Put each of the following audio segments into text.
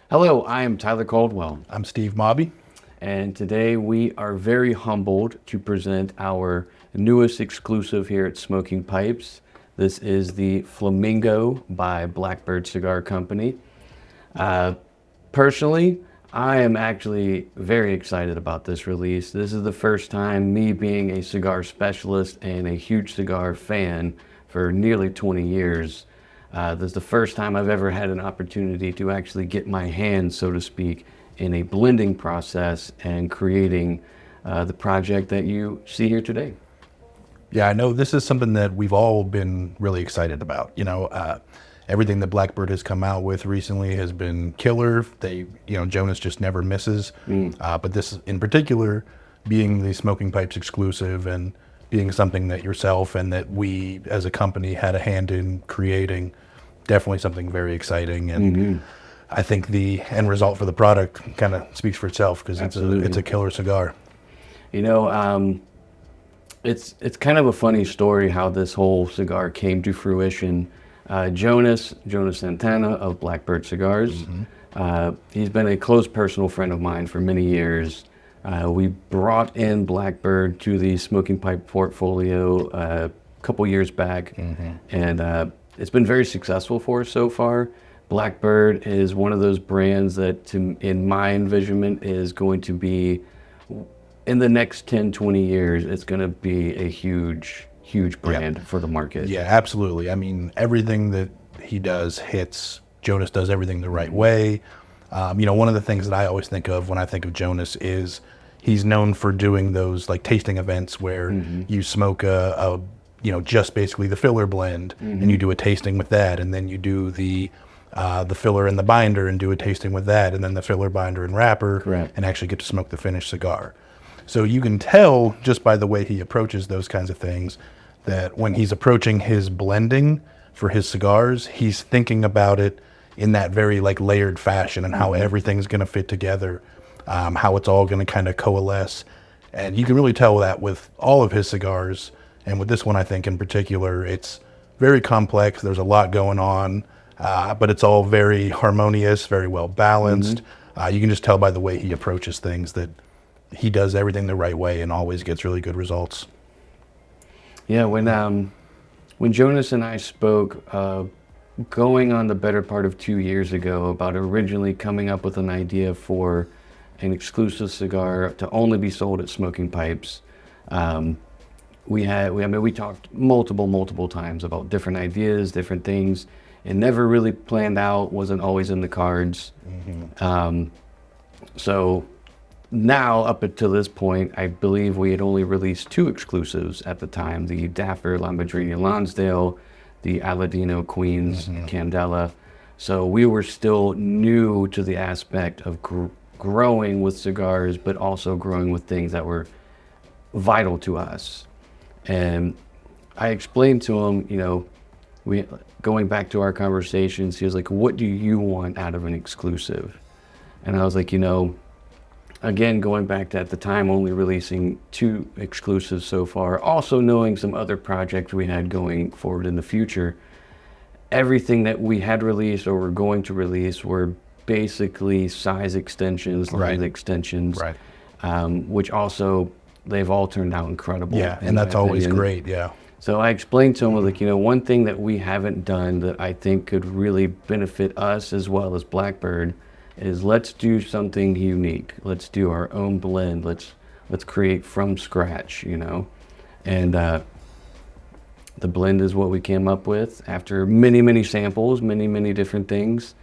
Hello, I am Tyler Caldwell, I'm Steve Mobby. and today we are very humbled to present our newest exclusive here at Smoking Pipes. This is the Flamingo by Blackbird Cigar Company. Uh, Personally, I am actually very excited about this release. This is the first time me being a cigar specialist and a huge cigar fan for nearly 20 years. This is the first time I've ever had an opportunity to actually get my hands, so to speak, in a blending process and creating the project that you see here today. Yeah, I know this is something that we've all been really excited about. Everything that Blackbird has come out with recently has been killer. Jonas just never misses. But this in particular, being the Smoking Pipes exclusive and being something that yourself and that we as a company had a hand in creating, definitely something very exciting. And I think the end result for the product kind of speaks for itself because it's a killer cigar. You know, it's kind of a funny story how this whole cigar came to fruition. Jonas Santana of Blackbird Cigars. He's been a close personal friend of mine for many years. We brought in Blackbird to the Smoking Pipe portfolio a couple years back, and it's been very successful for us so far. Blackbird is one of those brands that, in my envisionment, is going to be, in the next 10, 20 years, it's going to be a huge brand for the market. Yeah, absolutely. I mean, everything that he does hits. Jonas does everything the right way. One of the things that I always think of when I think of Jonas is he's known for doing those like tasting events where you smoke just basically the filler blend and you do a tasting with that, and then you do the filler and the binder and do a tasting with that, and then the filler, binder, and wrapper, Correct. and actually get to smoke the finished cigar. So you can tell just by the way he approaches those kinds of things that when he's approaching his blending for his cigars, he's thinking about it in that very like layered fashion and how everything's going to fit together, how it's all going to kind of coalesce. And you can really tell that with all of his cigars. And with this one, I think in particular, it's very complex. There's a lot going on, but it's all very harmonious, very well balanced. You can just tell by the way he approaches things that he does everything the right way and always gets really good results. Yeah, when Jonas and I spoke, going on the better part of 2 years ago, about originally coming up with an idea for an exclusive cigar to only be sold at Smoking Pipes, we talked multiple times about different ideas, different things. It never really planned out, wasn't always in the cards. So now, up until this point, I believe we had only released 2 exclusives at the time: the Daffer La Madrina Lonsdale, the Aladino Queens Candela. So we were still new to the aspect of growing with cigars, but also growing with things that were vital to us. And I explained to him, going back to our conversations, he was like, "What do you want out of an exclusive?" And I was like, again, going back to at the time only releasing 2 exclusives so far, also knowing some other projects we had going forward in the future, everything that we had released or were going to release were basically size extensions, line extensions, which also they've all turned out incredible. Yeah, and that's always great. Yeah. So I explained to him, like, one thing that we haven't done that I think could really benefit us as well as Blackbird is let's do something unique. Let's do our own blend. Let's create from scratch, And the blend is what we came up with after many samples, many different things.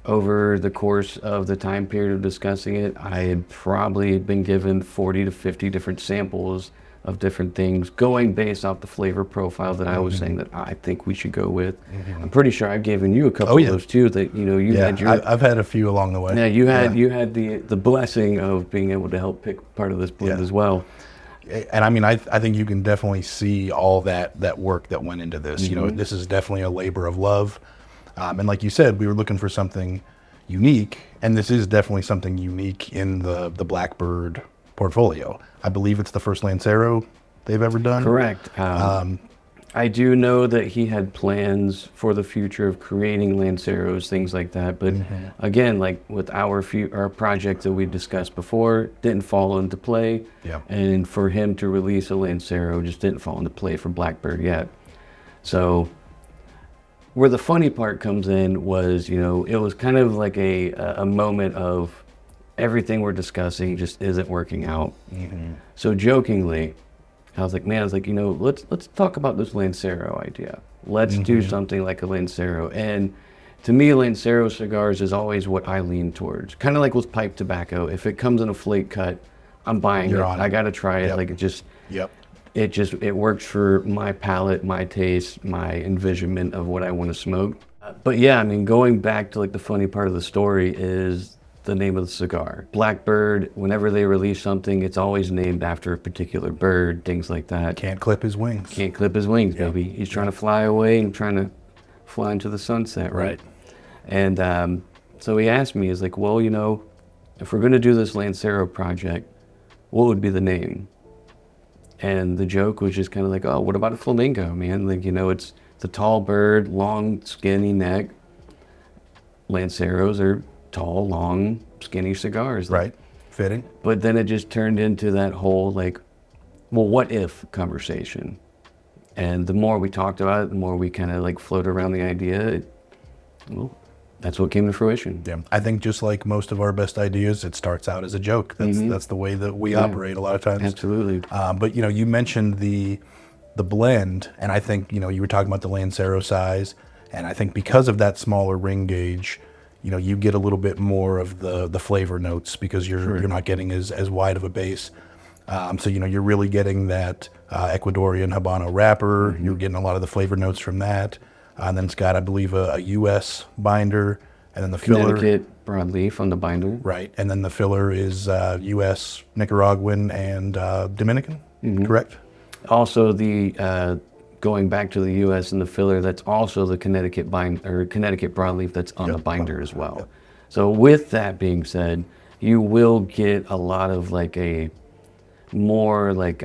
Over the course of the time period of discussing it, I had probably been given 40 to 50 different samples of different things, going based off the flavor profile that I was saying that I think we should go with. I'm pretty sure I've given you a couple of those too. That had your. I've had a few along the way. Yeah, you had the blessing of being able to help pick part of this blend as well. And I mean, I think you can definitely see all that work that went into this. This is definitely a labor of love. And like you said, we were looking for something unique, and this is definitely something unique in the Blackbird portfolio. I believe it's the first Lancero they've ever done. Correct. I do know that he had plans for the future of creating Lanceros, things like that. But again, like with our project that we discussed before, didn't fall into play. Yeah. And for him to release a Lancero just didn't fall into play for Blackbird yet. So where the funny part comes in was, it was kind of like a moment of everything we're discussing just isn't working out. So jokingly, I was like, let's talk about this Lancero idea. Let's do something like a Lancero. And to me, Lancero cigars is always what I lean towards. Kind of like with pipe tobacco. If it comes in a flake cut, I'm buying it. I got to try it. Yep. Like Yep. it works for my palate, my taste, my envisionment of what I want to smoke. But yeah, I mean, going back to like the funny part of the story is the name of the cigar. Blackbird, whenever they release something, it's always named after a particular bird, things like that. Can't clip his wings. Can't clip his wings, baby. He's trying to fly away and trying to fly into the sunset, right? And so he asked me, he's like, well, if we're going to do this Lancero project, what would be the name? And the joke was just kind of like, oh, what about a flamingo, man? Like, it's a tall bird, long, skinny neck. Lanceros are tall, long, skinny cigars. Right. Fitting. But then it just turned into that whole like, well, what if conversation? And the more we talked about it, the more we kind of like floated around the idea. That's what came to fruition. Yeah. I think just like most of our best ideas, it starts out as a joke. That's the way that we operate a lot of times. Absolutely. But you mentioned the blend, and I think you were talking about the Lancero size, and I think because of that smaller ring gauge, you get a little bit more of the flavor notes because you're not getting as wide of a base. So you're really getting that Ecuadorian Habano wrapper. You're getting a lot of the flavor notes from that. And then it's got, I believe, a U.S. binder, and then the filler. Connecticut broadleaf on the binder. Right, and then the filler is U.S., Nicaraguan, and Dominican. Correct. Also, the going back to the U.S. and the filler, that's also the Connecticut Connecticut broadleaf that's on the binder as well. Yep. So with that being said, you will get a lot of like a more like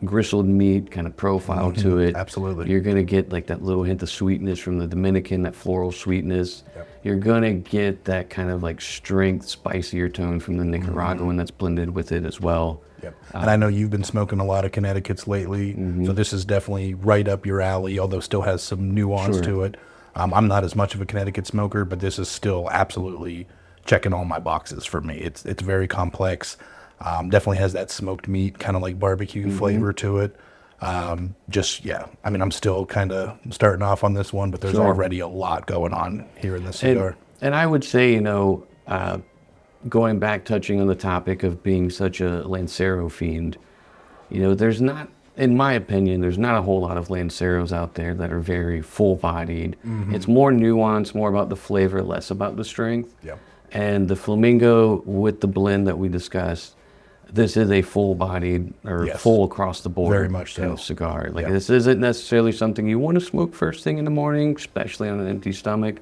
gristled meat kind of profile to it. Absolutely. You're going to get like that little hint of sweetness from the Dominican, that floral sweetness. Yep. You're going to get that kind of like strength, spicier tone from the Nicaraguan that's blended with it as well. Yep. And I know you've been smoking a lot of Connecticut's lately, so this is definitely right up your alley, although still has some nuance to it. I'm not as much of a Connecticut smoker, but this is still absolutely checking all my boxes for me. It's very complex. Definitely has that smoked meat, kind of like barbecue flavor to it. I mean, I'm still kind of starting off on this one, but there's already a lot going on here in this cigar. And I would say, going back, touching on the topic of being such a Lancero fiend, there's not, in my opinion, there's not a whole lot of Lanceros out there that are very full-bodied. It's more nuanced, more about the flavor, less about the strength. Yep. And the Flamingo with the blend that we discussed, this is a full-bodied or full across the board very much so cigar. Like this isn't necessarily something you want to smoke first thing in the morning, especially on an empty stomach.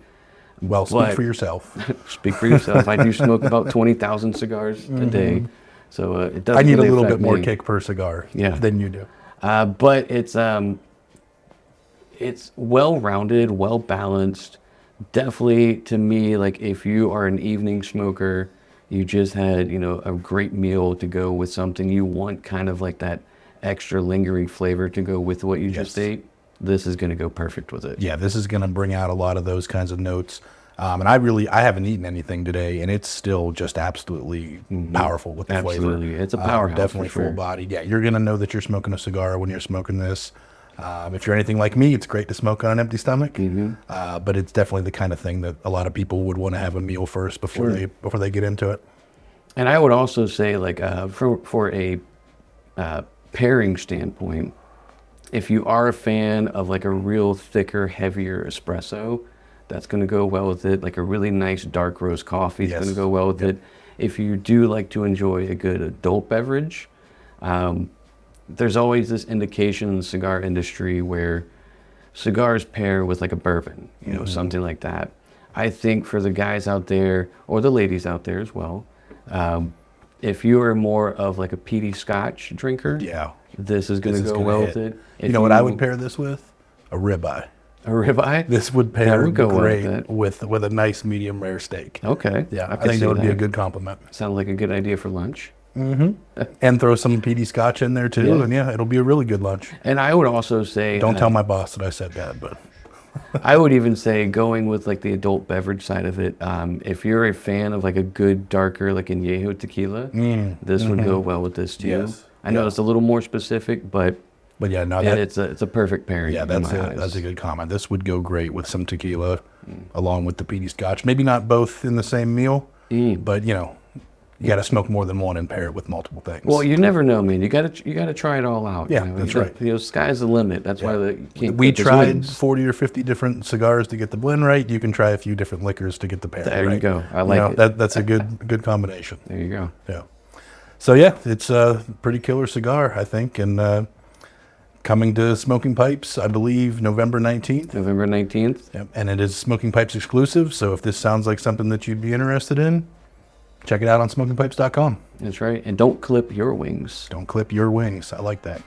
Well, speak for yourself. Speak for yourself. I do smoke about 20,000 cigars a day, so it doesn't. I need really a little affect bit more me. kick per cigar than you do. But it's well-rounded, well-balanced. Definitely, to me, like if you are an evening smoker, you just had, a great meal to go with something, you want kind of like that extra lingering flavor to go with what you just ate, this is going to go perfect with it. Yeah, this is going to bring out a lot of those kinds of notes. And I haven't eaten anything today, and it's still just absolutely powerful with the flavor. Absolutely. It's a powerhouse. Definitely for sure. full bodied. Yeah, you're going to know that you're smoking a cigar when you're smoking this. If you're anything like me, it's great to smoke on an empty stomach, but it's definitely the kind of thing that a lot of people would want to have a meal first before they get into it. And I would also say, like, for a pairing standpoint, if you are a fan of like a real thicker, heavier espresso, that's going to go well with it. Like a really nice dark roast coffee is going to go well with it. If you do like to enjoy a good adult beverage, there's always this indication in the cigar industry where cigars pair with like a bourbon, something like that. I think for the guys out there, or the ladies out there as well, if you are more of like a peaty Scotch drinker, this is going to This is go gonna well hit. with it. You If know what I would pair this with? A ribeye. A ribeye? This would pair would go well with great it. with a nice medium rare steak. Okay. Yeah, I could think see that would be a good compliment. Sounds like a good idea for lunch. And throw some peaty scotch in there too, Yeah. and it'll be a really good lunch. And I would also say, Don't tell my boss that I said that, but I would even say going with like the adult beverage side of it. If you're a fan of like a good darker like añejo tequila, this would go well with this too. Yes. I know Yeah. it's a little more specific, but yeah, no, it's a perfect pairing. yeah, in that's my a eyes. that's a good comment. This would go great with some tequila, along with the peaty scotch. Maybe not both in the same meal, but you got to smoke more than one and pair it with multiple things. Well, you never know, man. You gotta try it all out. Yeah, that's right. Sky's the limit. That's why you can't We clip his tried wings. 40 or 50 different cigars to get the blend right. You can try a few different liquors to get the pair There right. you go. I like it. That's a good combination. There you go. Yeah. So yeah, it's a pretty killer cigar, I think, and coming to Smoking Pipes, I believe November 19th. November 19th. Yep. And it is Smoking Pipes exclusive. So if this sounds like something that you'd be interested in, check it out on SmokingPipes.com. That's right. And don't clip your wings. Don't clip your wings. I like that.